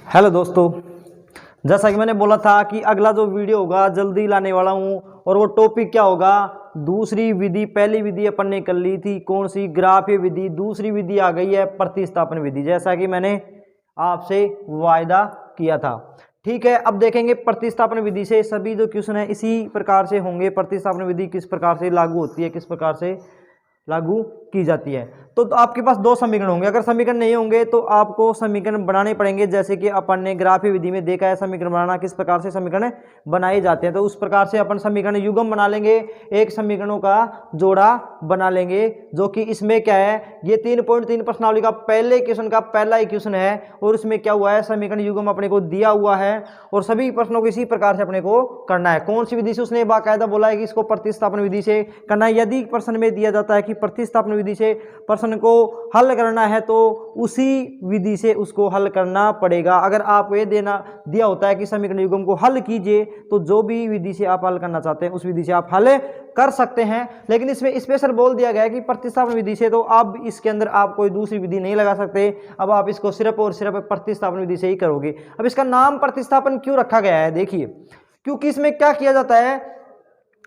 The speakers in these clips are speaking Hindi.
हेलो दोस्तों, जैसा कि मैंने बोला था कि अगला जो वीडियो होगा जल्दी लाने वाला हूँ। और वो टॉपिक क्या होगा? दूसरी विधि। पहली विधि अपन ने कर ली थी, कौन सी? ग्राफीय विधि। दूसरी विधि आ गई है प्रतिस्थापन विधि, जैसा कि मैंने आपसे वायदा किया था। ठीक है, अब देखेंगे प्रतिस्थापन विधि से सभी जो क्वेश्चन है इसी प्रकार से होंगे। प्रतिस्थापन विधि किस प्रकार से लागू होती है, किस प्रकार से लागू की जाती है। तो आपके पास दो समीकरण होंगे। अगर समीकरण नहीं होंगे तो आपको समीकरण बनाने पड़ेंगे, जैसे कि अपन ने ग्राफीय विधि में देखा है समीकरण बनाना किस प्रकार से समीकरण बनाए जाते हैं। तो उस प्रकार से अपन समीकरण युग्म बना लेंगे, एक समीकरणों का जोड़ा बना लेंगे, जो कि इसमें क्या है, ये 3.3 प्रश्नावली का पहले क्वेश्चन का पहला ही क्वेश्चन है। और इसमें क्या हुआ है, समीकरण युग्म अपने को दिया हुआ है और सभी प्रश्नों को इसी प्रकार से अपने को करना है। कौन सी विधि से? उसने बाकायदा बोला है कि इसको प्रतिस्थापन विधि से करना है। यदि प्रश्न में दिया जाता है कि प्रतिस्थापन विधि से प्रश्न को हल करना है तो उसी विधि से उसको हल करना पड़ेगा। अगर आपको ये दिया होता है कि समीकरण युग्म को हल कीजिए, तो जो भी विधि से आप हल करना चाहते हैं उस विधि से आप हल कर सकते हैं। लेकिन इसमें स्पेशल बोल दिया गया है कि प्रतिस्थापन विधि से, तो अब इसके अंदर आप कोई दूसरी विधि नहीं लगा सकते। अब आप इसको सिर्फ और सिर्फ प्रतिस्थापन विधि से ही करोगे। अब इसका नाम प्रतिस्थापन क्यों रखा गया है? देखिए, क्योंकि इसमें क्या किया जाता है,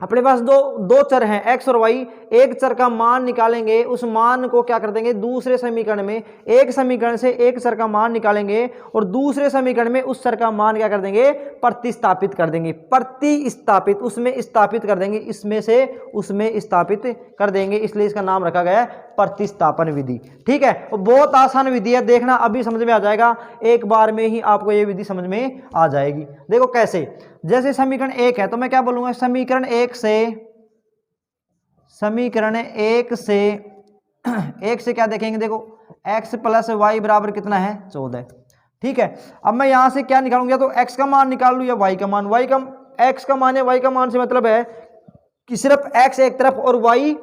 अपने पास दो चर हैं x और y। एक चर का मान निकालेंगे, उस मान को क्या कर देंगे दूसरे समीकरण में। एक समीकरण से एक चर का मान निकालेंगे और दूसरे समीकरण में उस चर का मान क्या कर देंगे, प्रतिस्थापित कर देंगे। प्रतिस्थापित, उसमें स्थापित कर देंगे, इसमें से उसमें स्थापित कर देंगे, इसलिए इसका नाम रखा गया है प्रतिस्थापन विधि। ठीक है, और बहुत आसान विधि है, देखना अभी समझ में आ जाएगा। एक बार में ही आपको यह विधि समझ में आ जाएगी। देखो कैसे, जैसे समीकरण 1 है तो मैं क्या बोलूंगा, समीकरण 1 से क्या देखेंगे, देखो x + y बराबर कितना है, 14। ठीक है, अब मैं यहां से क्या निकालूंगा, तो x का मान निकाल लूं या y का मान। x का मान या y का मान से मतलब है कि सिर्फ x एक तरफ और y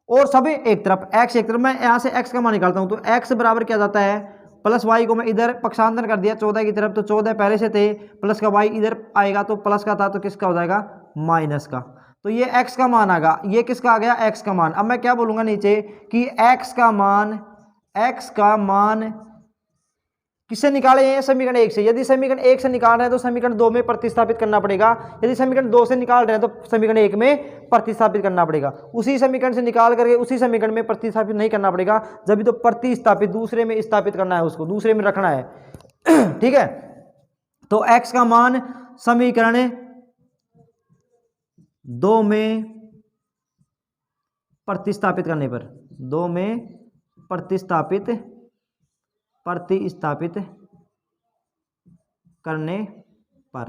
और सभी एक तरफ। x एक तरफ, मैं यहां से x का मान निकालता हूं तो x बराबर क्या जाता है, प्लस y को मैं इधर पक्षांतर कर दिया 14 की तरफ, तो 14 पहले से थे, प्लस का y इधर आएगा तो प्लस का था तो किसका हो जाएगा, माइनस का। तो ये x का मान आ गया, ये किसका आ गया, x का मान। अब मैं क्या बोलूंगा नीचे कि x का मान किससे निकाले हैं, समीकरण 1 से। यदि समीकरण 1 से निकाल रहे हैं तो समीकरण 2 में प्रतिस्थापित करना पड़ेगा। यदि समीकरण 2 से निकाल रहे हैं तो समीकरण 1 में प्रतिस्थापित करना पड़ेगा। उसी समीकरण से निकाल करके उसी समीकरण में प्रतिस्थापित नहीं करना पड़ेगा, जब तो प्रतिस्थापित दूसरे में स्थापित करना है, उसको दूसरे में रखना है। ठीक है, तो x का मान समीकरण 2 में प्रतिस्थापित करने पर, 2 में प्रतिस्थापित करने पर।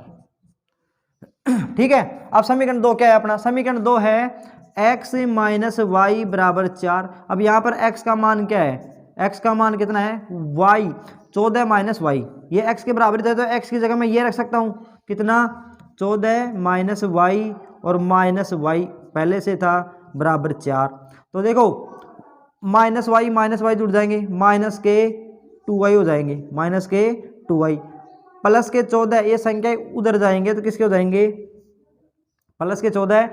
ठीक है, अब समीकरण 2 क्या है अपना, समीकरण 2 है x - y बराबर 4। अब यहां पर x का मान क्या है, x का मान कितना है, y, 14 - y। ये x के बराबर है तो x की जगह मैं ये रख सकता हूं, कितना, 14 - y और माइनस y पहले से था बराबर 4। तो देखो माइनस y जुड़ जाएंगे, माइनस के 2y हो जाएंगे, माइनस के 2y, प्लस के 14, ये संख्या उधर जाएंगे तो किसके हो जाएंगे, प्लस के 14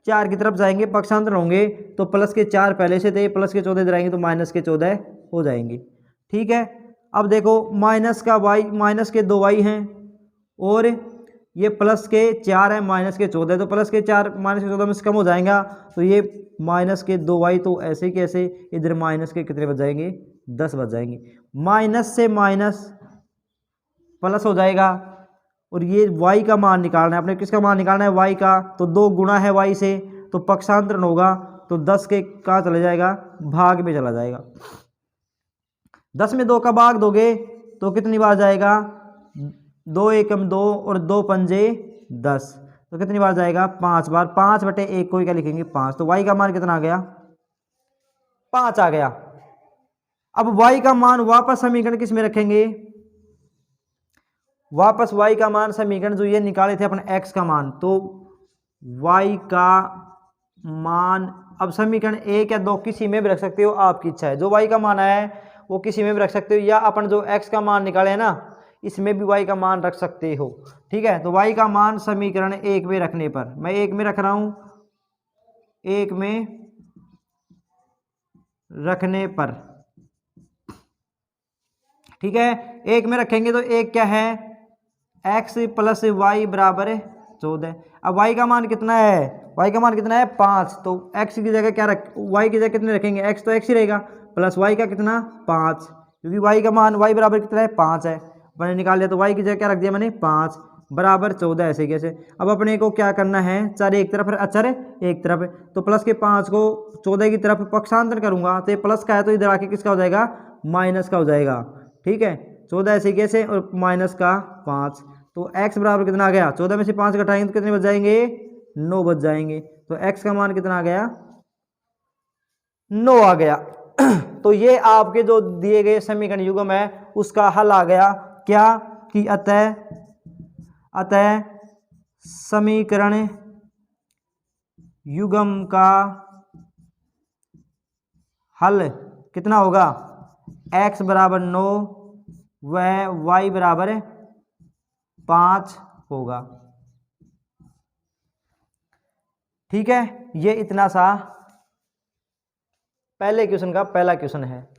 4 की तरफ जाएंगे, पक्षांतर होंगे तो प्लस के 4 पहले से थे, प्लस के 14 इधर आएंगे तो माइनस के 14 हो जाएंगे। ठीक है, अब देखो माइनस का y, माइनस के 2y हैं और ये प्लस के 4 है, माइनस के 14, तो प्लस के 4 माइनस के 14 में से कम हो जाएगा, तो ये माइनस के 2y, तो ऐसे के ऐसे इधर माइनस के कितने बच जाएंगे, 10 बच जाएंगे। माइनस से माइनस प्लस हो जाएगा और ये y का मान निकालना है, अपने किसका मान निकालना है, y का। तो 2 गुणा है y से तो पक्षांतरण होगा, तो 10 के कहाँ चला जाएगा, भाग में चला जाएगा। 10 में 2 का भाग दोगे तो कितनी बार जाएगा, 2 एकम 2 और 2 पंजे 10, तो कितनी बार जाएगा, 5 बार। 5/1 को क्या लिखेंगे, 5। तो y का मान कितना आ गया, 5 आ गया। अब y का मान वापस समीकरण किस में रखेंगे, वापस y का मान समीकरण जो ये निकाले थे अपन x का मान, तो y का मान अब समीकरण 1 या 2 किसी में भी रख सकते हो, आपकी इच्छा है। जो y का मान है वो किसी में भी रख सकते हो, या अपन जो x का मान निकाले हैं ना इसमें भी y का मान रख सकते हो। ठीक है, तो y का मान समीकरण 1 में रखने पर, मैं 1 में रख रहा हूं, 1 में रखने पर ठीक है, एक में रखेंगे तो एक क्या है, x प्लस वाई बराबर 14। अब y का मान कितना है, y का मान कितना है 5, तो x की जगह क्या रख, y की जगह कितने रखेंगे, x तो x ही रहेगा, प्लस y का कितना 5, क्योंकि y का मान y बराबर कितना है 5 है, मैंने निकाल लिया, तो y की जगह क्या रख दिया मैंने 5 बराबर 14। ऐसे कैसे, अब अपने को क्या करना है, चर एक तरफ है अचर एक तरफ, तो प्लस के 5 को 14 की तरफ पक्षांतर करूंगा, तो ये प्लस का है तो इधर आके किसका हो जाएगा, माइनस का हो जाएगा। ठीक है, 14 ऐसे कैसे और माइनस का 5, तो x बराबर कितना आ गया, 14 में से 5 घटाएंगे तो कितने बच जाएंगे, 9 बच जाएंगे, तो x का मान कितना आ गया, 9 आ गया। तो ये आपके जो दिए गए समीकरण युग्म है उसका हल आ गया क्या, कि अतः समीकरण युग्म का हल कितना होगा, x बराबर 9 व y बराबर 5 होगा। ठीक है, ये इतना सा पहले क्वेश्चन का पहला क्वेश्चन है।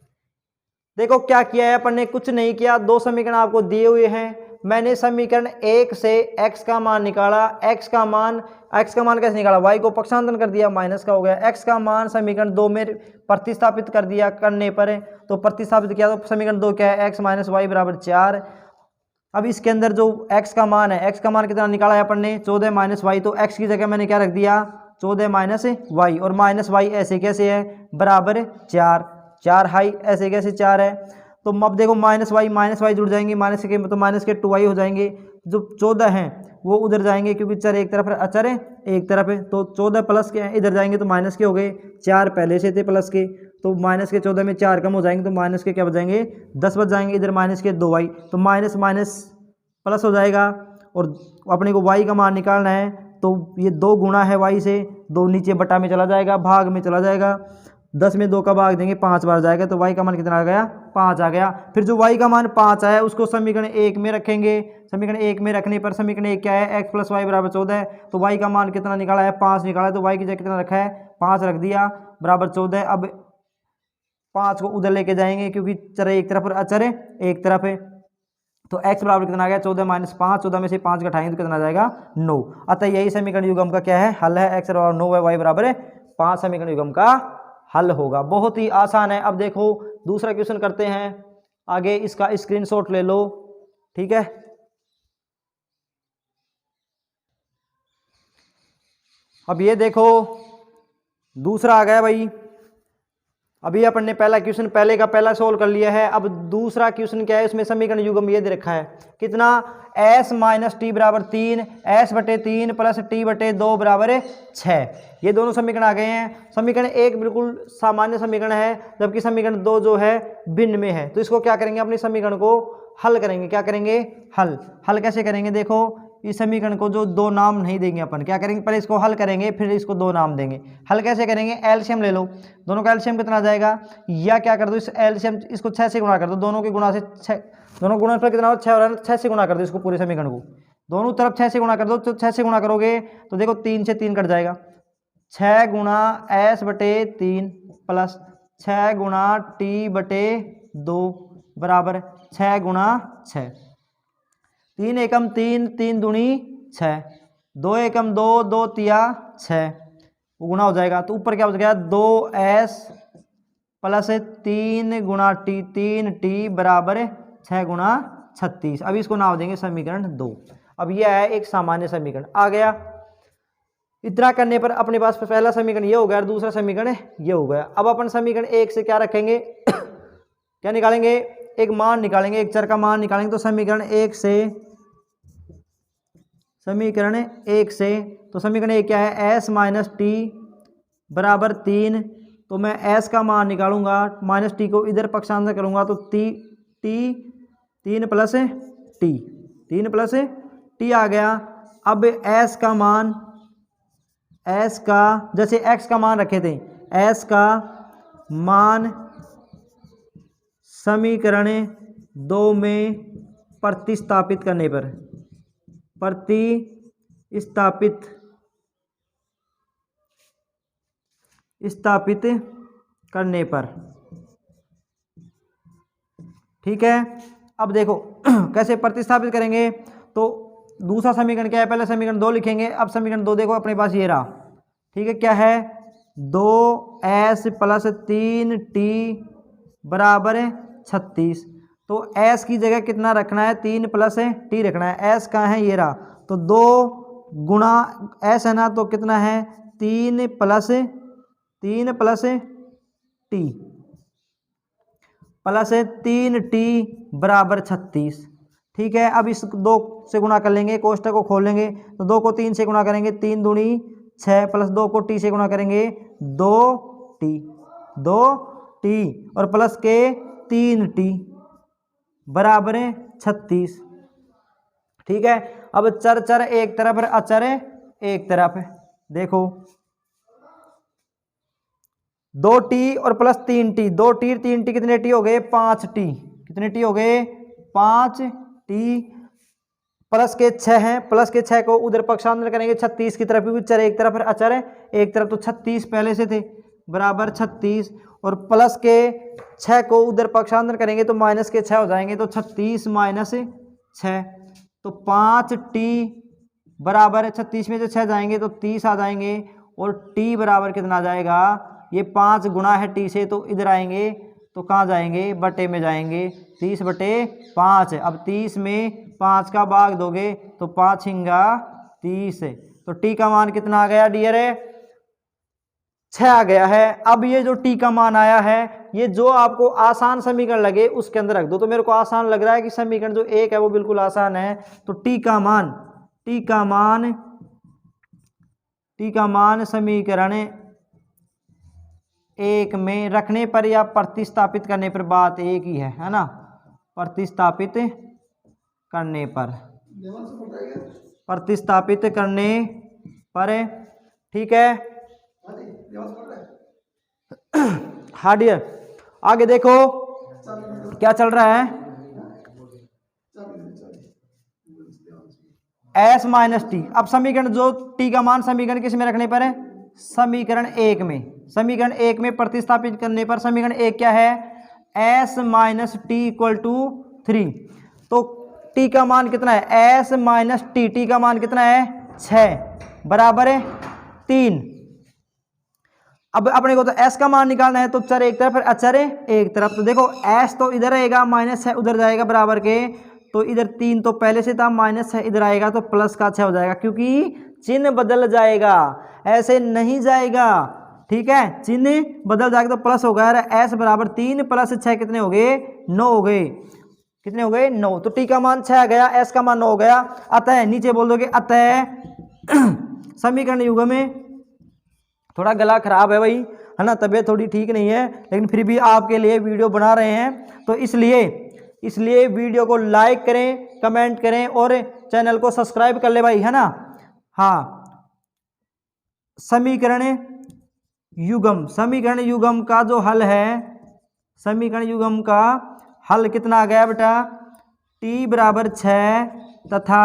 देखो क्या किया है अपन ने, कुछ नहीं किया, दो समीकरण आपको दिए हुए हैं, मैंने समीकरण 1 से x का मान निकाला, x का मान कैसे निकाला, y को पक्षांतर कर दिया, माइनस का हो गया, x का मान समीकरण 2 में प्रतिस्थापित कर दिया, करने पर तो प्रतिस्थापित किया तो समीकरण 2 क्या है, x माइनस वाई बराबर 4। अब इसके अंदर जो x का मान है, x का मान कितना निकाला है अपन ने, 14 माइनस वाई, तो x की जगह मैंने क्या रख दिया 14 माइनस वाई, और माइनस वाई ऐसे कैसे है, बराबर 4 हाई ऐसे कैसे 4 है, तो अब देखो माइनस वाई जुड़ जाएंगे, माइनस के तो माइनस के 2 वाई हो जाएंगे, जो 14 हैं वो उधर जाएंगे क्योंकि चर एक तरफ है अचर है एक तरफ है, तो 14 प्लस के इधर जाएंगे तो माइनस के हो गए, 4 पहले से थे प्लस के, तो माइनस के 14 में 4 कम हो जाएंगे, तो माइनस के क्या बच जाएंगे 10 बच जाएंगे, इधर माइनस के 2 वाई, तो माइनस माइनस प्लस हो जाएगा, और अपने को वाई का मान निकालना है, तो ये 2 गुणा है वाई से, 2 नीचे बटा में चला जाएगा, भाग में चला जाएगा, 10 में 2 का भाग देंगे 5 बार जाएगा, तो y का मान कितना आ गया 5 आ गया। फिर जो y का मान 5 आया उसको समीकरण 1 में रखेंगे, समीकरण 1 में रखने पर समीकरण 1 क्या है, x प्लस वाई बराबर 14, तो y का मान कितना निकाला है 5 निकाला है, तो y की जगह कितना रखा है 5 रख दिया बराबर 14। अब 5 को उधर लेके जाएंगे क्योंकि चर एक तरफ और अचर एक तरफ है, तो x बराबर कितना आ गया 14 माइनस 5, 14 में से 5 घटाएंगे तो कितना आ जाएगा 9। अतः यही समीकरण युग्म का क्या है, हल है, x बराबर 9 y बराबर 5 समीकरण युग्म का हल होगा। बहुत ही आसान है। अब देखो दूसरा क्वेश्चन करते हैं आगे, इसका स्क्रीनशॉट ले लो। ठीक है, अब ये देखो दूसरा आ गया भाई, अभी अपन ने पहला क्वेश्चन पहले का पहला सोल्व कर लिया है। अब दूसरा क्वेश्चन क्या है, उसमें समीकरण युग्म ये दे रखा है कितना, s माइनस टी बराबर 3, s बटे 3 प्लस टी बटे 2 बराबर 6। ये दोनों समीकरण आ गए हैं। समीकरण 1 बिल्कुल सामान्य समीकरण है, जबकि समीकरण 2 जो है भिन्न में है, तो इसको क्या करेंगे, अपने समीकरण को हल करेंगे। क्या करेंगे, हल कैसे करेंगे, देखो इस समीकरण को जो 2 नाम नहीं देंगे अपन, क्या करेंगे पहले इसको हल करेंगे फिर इसको 2 नाम देंगे। हल कैसे करेंगे, एलसीएम ले लो, दोनों का एलसीएम कितना आ जाएगा, या क्या कर दो इस एलसीएम इसको 6 से गुणा कर दो, दोनों के गुणा से 6, दोनों गुणा पर कितना हो 6 हो रहा है, 6 से गुणा कर दो इसको, पूरे समीकरण को दोनों तरफ 6 से गुणा कर दो, तो 6 से गुणा करोगे तो देखो 3 से 3 कट जाएगा, 6 गुणा s बटे 3 प्लस 6 गुणा टी बटे 2 बराबर 6 गुणा 6, 3 एकम 3, 3 दूनी 6, 2 एकम 2, 2 तिया 6, वो गुणा हो जाएगा, तो ऊपर क्या हो गया 2s प्लस 3 गुणा टी, 3 टी बराबर 6 गुणा 36। अब इसको नाम देंगे समीकरण 2। अब यह है एक सामान्य समीकरण आ गया। इतना करने पर अपने पास पहला समीकरण ये हो गया और दूसरा समीकरण ये हो गया। अब अपन समीकरण 1 से क्या रखेंगे क्या निकालेंगे, एक मान निकालेंगे, एक चर का मान निकालेंगे। तो समीकरण 1 से तो समीकरण 1 क्या है, s माइनस टी बराबर 3, तो मैं s का मान निकालूंगा, माइनस टी को इधर पक्षांतर करूंगा तो तीन प्लस टी आ गया। अब s का मान, s का जैसे x का मान रखे थे, s का मान समीकरण 2 में प्रतिस्थापित करने पर ठीक है, अब देखो कैसे प्रतिस्थापित करेंगे। तो दूसरा समीकरण क्या है, पहले समीकरण 2 लिखेंगे। अब समीकरण 2 देखो अपने पास ये रहा, ठीक है, क्या है 2s + 3t बराबर 36। तो s की जगह कितना रखना है, 3 + t रखना है। s कहाँ है, ये रहा, तो 2 गुणा s है ना, तो कितना है 3 + t प्लस 3t बराबर 36। ठीक है, अब इस 2 से गुणा कर लेंगे, कोष्टक को खोल लेंगे, तो 2 को 3 से गुणा करेंगे, 3 दूनी 6 प्लस 2 को t से गुणा करेंगे 2t और प्लस के 3t बराबर 36। ठीक है, अब चर चर एक तरफ और अचर एक तरफ। देखो 2t और प्लस 3t, 2t 3t कितने टी हो गए, 5t। कितने टी हो गए, 5t प्लस के 6 हैं, प्लस के 6 को उधर पक्षांतर करेंगे 36 की तरफ, भी चर एक तरफ और अचर एक तरफ, तो 36 पहले से थे बराबर 36, और प्लस के 6 को उधर पक्षांतर करेंगे तो माइनस के 6 हो जाएंगे, तो 36 - 6, तो 5t बराबर 36 में से 6 जाएंगे तो 30 आ जाएंगे, और t बराबर कितना आ जाएगा, ये 5 गुणा है t से, तो इधर आएंगे तो कहाँ जाएंगे, बटे में जाएंगे, 30/5। अब 30 में 5 का भाग दोगे तो 5 हिंगा 30, तो t का मान कितना आ गया डियर, 6 आ गया है। अब ये जो t का मान आया है, ये जो आपको आसान समीकरण लगे उसके अंदर रख दो। तो मेरे को आसान लग रहा है कि समीकरण जो 1 है वो बिल्कुल आसान है, तो t का मान समीकरण 1 में रखने पर या प्रतिस्थापित करने पर बात एक ही है ना, प्रतिस्थापित करने पर, ठीक है। हाँ डियर, आगे देखो क्या चल रहा है, s - t। अब समीकरण जो t का मान समीकरण किस में रखने पर है, समीकरण 1 में, समीकरण 1 में प्रतिस्थापित करने पर समीकरण 1 क्या है, s - t = 3। तो t का मान कितना है, s - t का मान कितना है 6 बराबर 3। अब अपने को तो s का मान निकालना है, तो चर एक तरफ अचर एक तरफ। तो देखो s तो इधर रहेगा, -6 उधर जाएगा बराबर के, तो इधर 3 तो पहले से था, -6 इधर आएगा तो प्लस का 6 हो जाएगा, क्योंकि चिन्ह बदल जाएगा, ऐसे नहीं जाएगा। ठीक है, चिन्ह बदल जाएगा तो प्लस होगा, s बराबर 3 + 6 कितने हो गए, 9 हो गए। कितने हो गए, 9। तो t का मान 6 आ गया, s का मान 9 हो गया। अतः नीचे बोल दोगे, अतः समीकरण युग्म में, थोड़ा गला खराब है भाई, है ना, तबीयत थोड़ी ठीक नहीं है, लेकिन फिर भी आपके लिए वीडियो बना रहे हैं, तो इसलिए वीडियो को लाइक करें, कमेंट करें और चैनल को सब्सक्राइब कर ले भाई, है ना। हाँ, समीकरण युग्म का जो हल है, समीकरण युग्म का हल कितना आ गया बेटा, t बराबर 6 तथा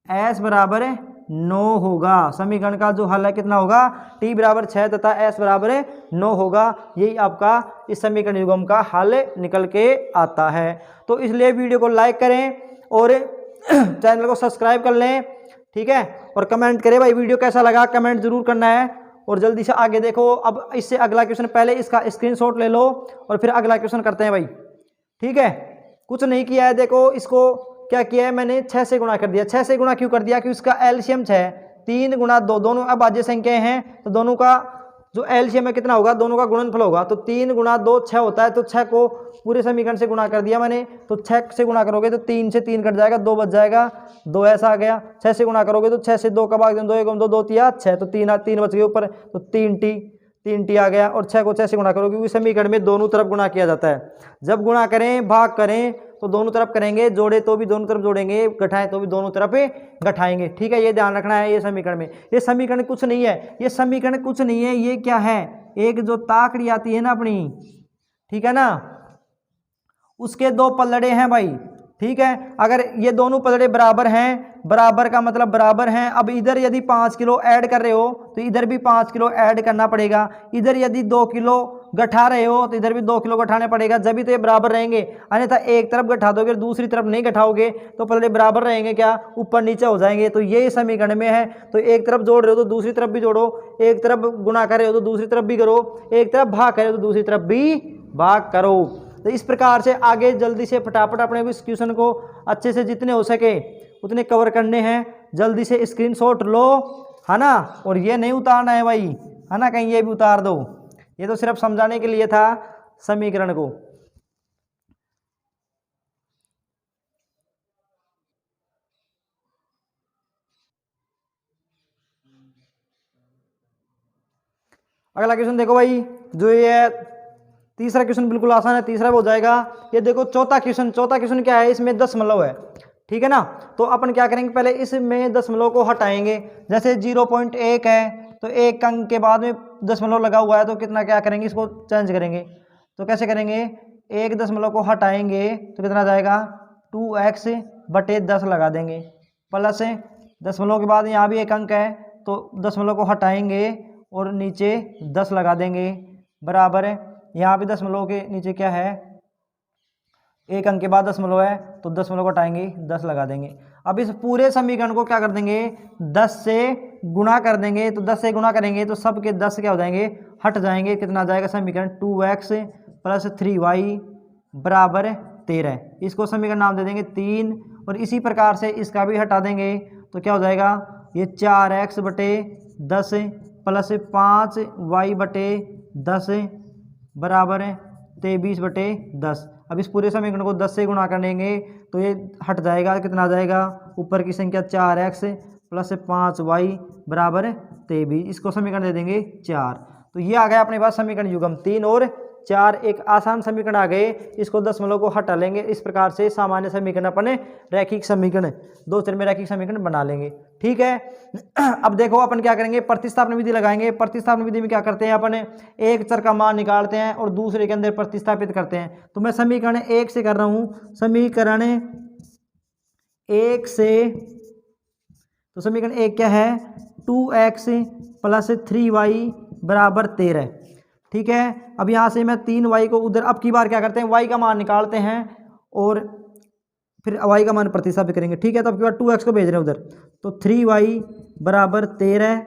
s बराबर 9 होगा। समीकरण का जो हल है कितना होगा, t बराबर 6 तथा s बराबर 9 होगा। यही आपका इस समीकरण युग्म का हल निकल के आता है। तो इसलिए वीडियो को लाइक करें और चैनल को सब्सक्राइब कर लें, ठीक है, और कमेंट करें भाई वीडियो कैसा लगा, कमेंट जरूर करना है। और जल्दी से आगे देखो, अब इससे अगला क्वेश्चन, पहले इसका स्क्रीनशॉट ले लो और फिर अगला क्वेश्चन करते हैं भाई। ठीक है, कुछ नहीं किया है, देखो इसको क्या किया है मैंने, 6 से गुणा कर दिया। 6 से गुणा क्यों कर दिया, क्योंकि उसका एलसीएम 6, 3 गुणा 2, दोनों अभाज्य संख्याएं हैं, तो दोनों का जो एलसीएम है कितना होगा, दोनों का गुणनफल होगा। तो 3 गुणा 2 6 होता है, तो 6 को पूरे समीकरण से गुणा कर दिया मैंने, तो 6 से गुणा करोगे तो 3 से 3 कट जाएगा, 2 बच जाएगा, 2 ऐसा आ गया। 6 से गुणा करोगे तो 6 से 2 का भाग 2 1 2 2 3 6, तो 3 बच गए ऊपर, तो 3t आ गया। और 6 को 6 से गुणा करोगे, क्योंकि समीकरण में दोनों तरफ गुणा किया जाता है। जब गुणा करें, भाग करें तो दोनों तरफ करेंगे, जोड़े तो भी दोनों तरफ जोड़ेंगे, घटाएं तो भी दोनों तरफ घटाएंगे। ठीक है, ये ध्यान रखना है। ये समीकरण में, ये समीकरण कुछ नहीं है, ये समीकरण कुछ नहीं है, ये क्या है, एक जो ताकड़ी आती है ना अपनी, ठीक है ना, उसके 2 पलड़े हैं भाई। ठीक है, अगर ये दोनों पलड़े बराबर हैं, बराबर का मतलब बराबर हैं, अब इधर यदि 5 किलो ऐड कर रहे हो तो इधर भी 5 किलो ऐड करना पड़ेगा, इधर यदि 2 किलो गठा रहे हो तो इधर भी 2 किलो गठाने पड़ेगा, जब भी तो ये बराबर रहेंगे। अन्यथा एक तरफ गठा दोगे दूसरी तरफ नहीं गठाओगे तो पहले बराबर रहेंगे क्या, ऊपर नीचे हो जाएंगे। तो ये समीकरण में है। तो एक तरफ जोड़ रहे हो तो दूसरी तरफ भी जोड़ो, एक तरफ गुणा कर रहे हो तो दूसरी तरफ भी करो, एक तरफ भाग कर रहे हो तो दूसरी तरफ भी भाग करो। तो इस प्रकार से आगे जल्दी से फटाफट अपने इस क्वेश्चन को अच्छे से जितने हो सके उतने कवर करने हैं। जल्दी से स्क्रीनशॉट लो, है ना। और ये नहीं उतारना है भाई, है ना, कहीं ये भी उतार दो। ये तो सिर्फ समझाने के लिए था समीकरण को। अगला क्वेश्चन देखो भाई, जो ये तीसरा क्वेश्चन बिल्कुल आसान है, तीसरा भी हो जाएगा। ये देखो चौथा क्वेश्चन क्या है, इसमें दशमलव है, ठीक है ना। तो अपन क्या करेंगे, पहले इसमें दशमलव को हटाएंगे। जैसे 0.1 है तो एक अंक के बाद में दशमलव लगा हुआ है तो कितना क्या करेंगे, इसको चेंज करेंगे। तो कैसे करेंगे, एक दशमलव को हटाएंगे तो कितना जाएगा 2x/10 लगा देंगे, प्लस दशमलव के बाद यहाँ भी एक अंक है तो दशमलव को हटाएंगे और नीचे 10 लगा देंगे, बराबर है। यहाँ भी दशमलव के नीचे क्या है, एक अंक के बाद दशमलव है तो दशमलव को हटाएंगे 10 लगा देंगे। अब इस पूरे समीकरण को क्या कर देंगे, 10 से गुणा कर देंगे। तो 10 से गुणा करेंगे तो सब के 10 क्या हो जाएंगे, हट जाएंगे। कितना आ जाएगा समीकरण 2x + 3y बराबर 13। इसको समीकरण नाम दे देंगे 3। और इसी प्रकार से इसका भी हटा देंगे तो क्या हो जाएगा, ये 4x/10 + 5y/10 बराबर 23/10। अब इस पूरे समीकरण को 10 से गुणा करेंगे तो ये हट जाएगा। कितना आ जाएगा, ऊपर की संख्या 4x + 5y बराबर 23। इसको समीकरण दे देंगे 4। तो ये आ गया अपने पास समीकरण युग्म 3 और 4, एक आसान समीकरण आ गए। इसको दशमलव को हटा लेंगे। इस प्रकार से सामान्य समीकरण अपने रैखिक समीकरण, दो चर में रैखिक समीकरण बना लेंगे, ठीक है। अब देखो अपन क्या करेंगे, प्रतिस्थापन विधि लगाएंगे। प्रतिस्थापन विधि में क्या करते हैं, अपन एक चर का मान निकालते हैं और दूसरे के अंदर प्रतिस्थापित करते हैं। तो मैं समीकरण 1 से कर रहा हूँ, समीकरण 1 से, तो समीकरण 1 क्या है, 2x + 3y बराबर 13, ठीक है। अब यहाँ से मैं 3y को उधर, अब की बार क्या करते हैं, y का मान निकालते हैं और फिर y का मान प्रतिस्थापित करेंगे, ठीक है। तो अब की बार 2x को भेज रहे हैं उधर, तो 3y बराबर 13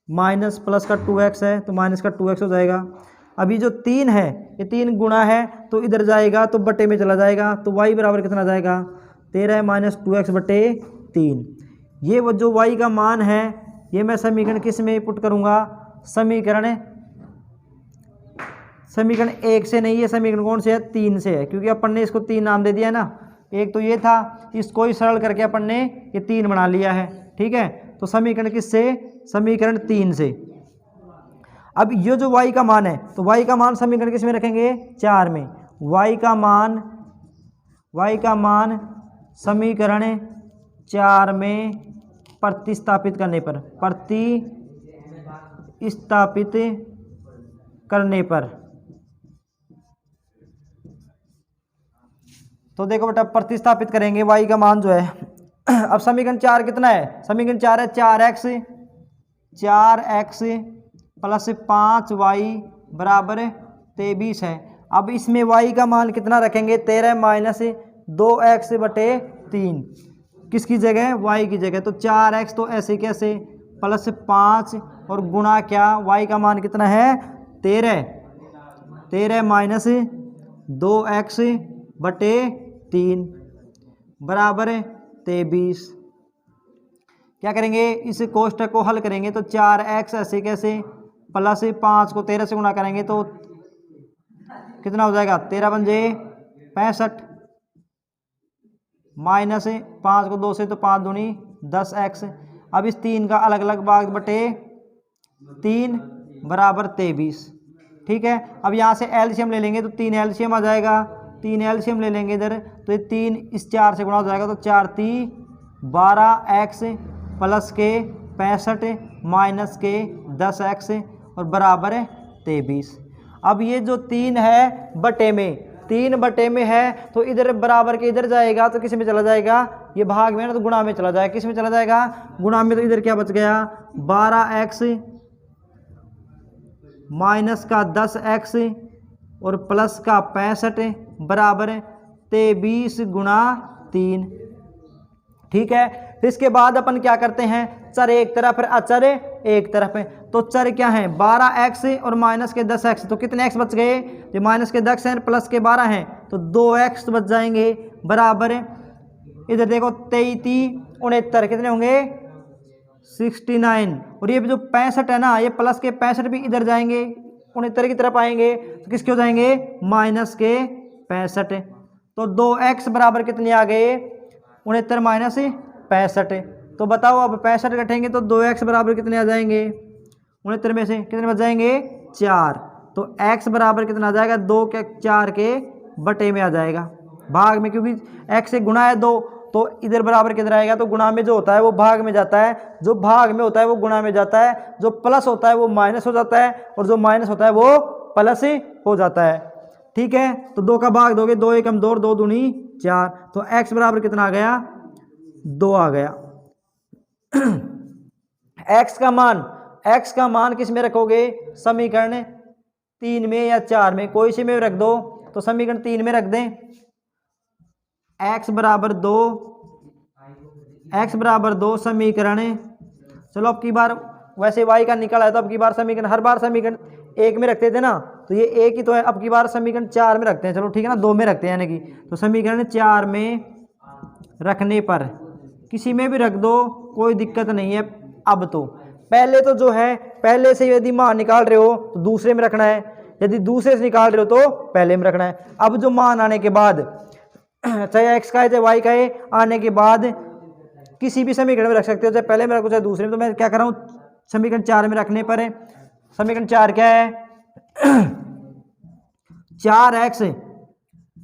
माइनस प्लस का 2x है तो माइनस का 2x हो जाएगा। अभी जो 3 है ये 3 गुणा है तो इधर जाएगा तो बटे में चला जाएगा। तो y बराबर कितना जाएगा, 13 माइनस 2x/3। ये वो जो y का मान है ये मैं समीकरण किस में पुट करूँगा, समीकरण 1 से नहीं है, समीकरण कौन से है, 3 से है, क्योंकि अपन ने इसको 3 नाम दे दिया है ना। एक तो ये था, इसको ही सरल करके अपन ने ये 3 बना लिया है, ठीक है। तो समीकरण किससे, समीकरण 3 से। अब ये जो y का मान है तो y का मान समीकरण किस में रखेंगे, 4 में। y का मान समीकरण 4 में प्रतिस्थापित करने पर तो देखो बेटा प्रतिस्थापित करेंगे y का मान जो है। अब समीकरण 4 कितना है, समीकरण 4 है 4x + 5y बराबर 23 है। अब इसमें y का मान कितना रखेंगे, 13 माइनस 2x/3 किसकी जगह, y की जगह। तो 4x तो ऐसे कैसे प्लस 5 और गुणा क्या, y का मान कितना है 13 माइनस 2x/3 बराबर 23। क्या करेंगे, इस कोष्टक को हल करेंगे तो 4x ऐसे कैसे प्लस 5 को 13 से गुणा करेंगे तो कितना हो जाएगा, 13 पंजे 65 माइनस 5 को 2 से तो 5 दूनी 10x। अब इस 3 का अलग अलग भाग बटे 3 बराबर 23, ठीक है। अब यहाँ से एलसीएम ले लेंगे तो 3 एलसीएम आ जाएगा, 3 एलसीएम ले लेंगे इधर तो ये 3 इस 4 से गुणा हो जाएगा तो 4 3 12x प्लस के 65 माइनस के 10x और बराबर 23। अब ये जो 3 है बटे में, 3 बटे में है तो इधर बराबर के इधर जाएगा तो किस में चला जाएगा, ये भाग में ना तो गुणा में चला जाएगा। किस में चला जाएगा, गुणा में। तो इधर क्या बच गया, 12x माइनस का 10x और प्लस का 65 बराबर 23 गुणा 3। ठीक है, फिर इसके बाद अपन क्या करते हैं, चर एक तरफ है, अचर एक तरफ है। तो चर क्या है, 12x और माइनस के 10x, तो कितने x बच गए, जो माइनस के 10 हैं प्लस के 12 हैं, तो 2x बच जाएंगे बराबर, इधर देखो 23 69 कितने होंगे 69, और ये जो 65 है ना, ये प्लस के 65 भी इधर जाएंगे 69 की तरफ आएंगे, तो किसके हो जाएंगे माइनस के 65। तो 2x बराबर कितने आ गए 69 माइनस 65। तो बताओ अब 65 कटेंगे तो 2x बराबर कितने आ जाएंगे, 69 में से कितने बच जाएंगे 4। तो x बराबर कितना आ जाएगा 2 के 4 के बटे में आ जाएगा, भाग में, क्योंकि x से गुणा है 2, तो इधर बराबर किधर आएगा, तो गुणा में जो होता है वो भाग में जाता है, जो भाग में होता है वो गुणा में जाता है, जो प्लस होता है वो माइनस हो जाता है, और जो माइनस होता है वो प्लस हो जाता है। ठीक है, तो 2 का भाग दोगे, 2 एकम 2, 2 दूनी 4, तो x बराबर कितना आ गया 2 आ गया। x का मान किस में रखोगे, समीकरण 3 में या 4 में, कोई सी में रख दो, तो समीकरण 3 में रख दें। x बराबर 2 समीकरण, चलो अब की बार वैसे y का निकला है तो अब की बार समीकरण, हर बार समीकरण 1 में रखते थे ना, तो ये 1 ही तो है, अब की बार समीकरण 4 में रखते हैं, चलो ठीक है ना, 2 में रखते हैं यानी कि, तो समीकरण 4 में रखने पर किसी में भी रख दो कोई दिक्कत नहीं है। अब तो पहले तो जो है, पहले से यदि मान निकाल रहे हो तो दूसरे में रखना है, यदि दूसरे से निकाल रहे हो तो पहले में रखना है। अब जो मान आने के बाद, चाहे x का है चाहे y का है, आने के बाद किसी भी समीकरण में रख सकते हो, चाहे पहले में रखो चाहे दूसरे में। तो मैं क्या कर रहा हूँ, समीकरण 4 में रखने पर, समीकरण 4 क्या है 4x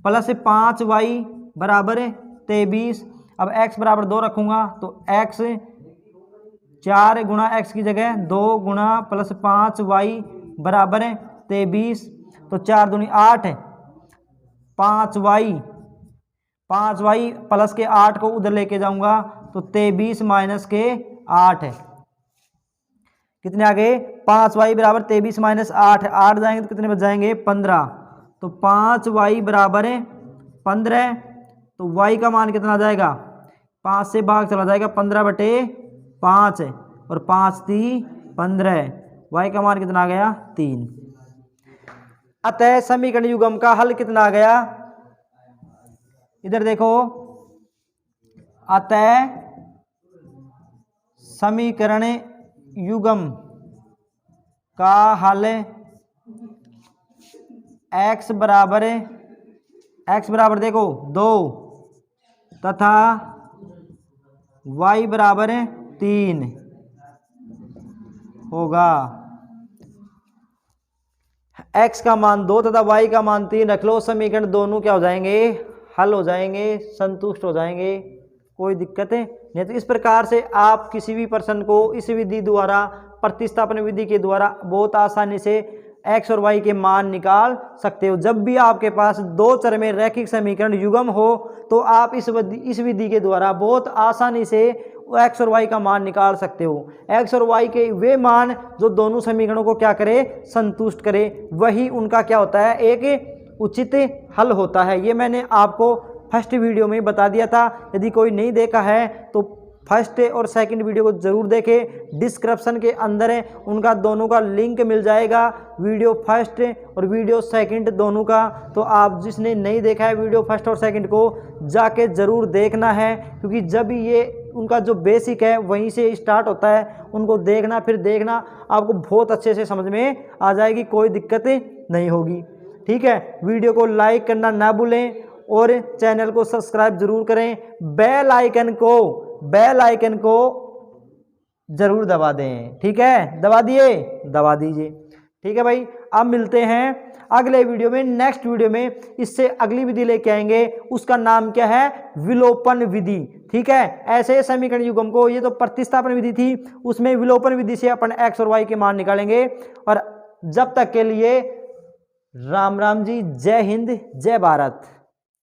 प्लस 5y बराबर 23। अब x बराबर 2 रखूँगा, तो x 4 गुणा x की जगह 2 गुणा प्लस 5y बराबर 23, तो 4 दूनी 8, 5y प्लस के 8 को उधर लेके जाऊंगा, तो 23 माइनस के 8 कितने आ गए, 5y बराबर 23 माइनस 8, 8 जाएंगे तो कितने बच जाएंगे 15, तो 5y बराबर 15, तो y का मान कितना आ जाएगा, 5 से भाग चला जाएगा 15/5, और 5 3 15, y का मान कितना आ गया 3। अतः समीकरण युग्म का हल कितना आ गया, इधर देखो, अतः समीकरण युग्म का हल x बराबर देखो 2 तथा y बराबर 3 होगा। x का मान 2 तथा y का मान 3 रख लो, समीकरण दोनों क्या हो जाएंगे, हल हो जाएंगे, संतुष्ट हो जाएंगे, कोई दिक्कत नहीं। तो इस प्रकार से आप किसी भी प्रश्न को इस विधि द्वारा, प्रतिस्थापन विधि के द्वारा बहुत आसानी से x और y के मान निकाल सकते हो। जब भी आपके पास 2 चर में रैखिक समीकरण युग्म हो, तो आप इस विधि के द्वारा बहुत आसानी से x और y का मान निकाल सकते हो। x और y के वे मान जो दोनों समीकरणों को क्या करे, संतुष्ट करे, वही उनका क्या होता है, एक उचित हल होता है। ये मैंने आपको फर्स्ट वीडियो में बता दिया था। यदि कोई नहीं देखा है तो फर्स्ट और सेकंड वीडियो को जरूर देखें, डिस्क्रिप्शन के अंदर है उनका दोनों का लिंक मिल जाएगा, वीडियो फर्स्ट और वीडियो सेकंड दोनों का। तो आप जिसने नहीं देखा है वीडियो फर्स्ट और सेकंड को जाके ज़रूर देखना है, क्योंकि जब ये उनका जो बेसिक है वहीं से स्टार्ट होता है, उनको देखना, फिर देखना, आपको बहुत अच्छे से समझ में आ जाएगी, कोई दिक्कत नहीं होगी। ठीक है, वीडियो को लाइक करना ना भूलें और चैनल को सब्सक्राइब जरूर करें, बेल आइकन को जरूर दबा दें। ठीक है, दबा दीजिए। ठीक है भाई, अब मिलते हैं अगले वीडियो में, नेक्स्ट वीडियो में इससे अगली विधि लेके आएंगे, उसका नाम क्या है, विलोपन विधि। ठीक है, ऐसे समीकरण युग्म को, ये तो प्रतिस्थापन विधि थी, उसमें विलोपन विधि से अपन x और y के मान निकालेंगे। और जब तक के लिए राम राम जी, जय हिंद, जय भारत।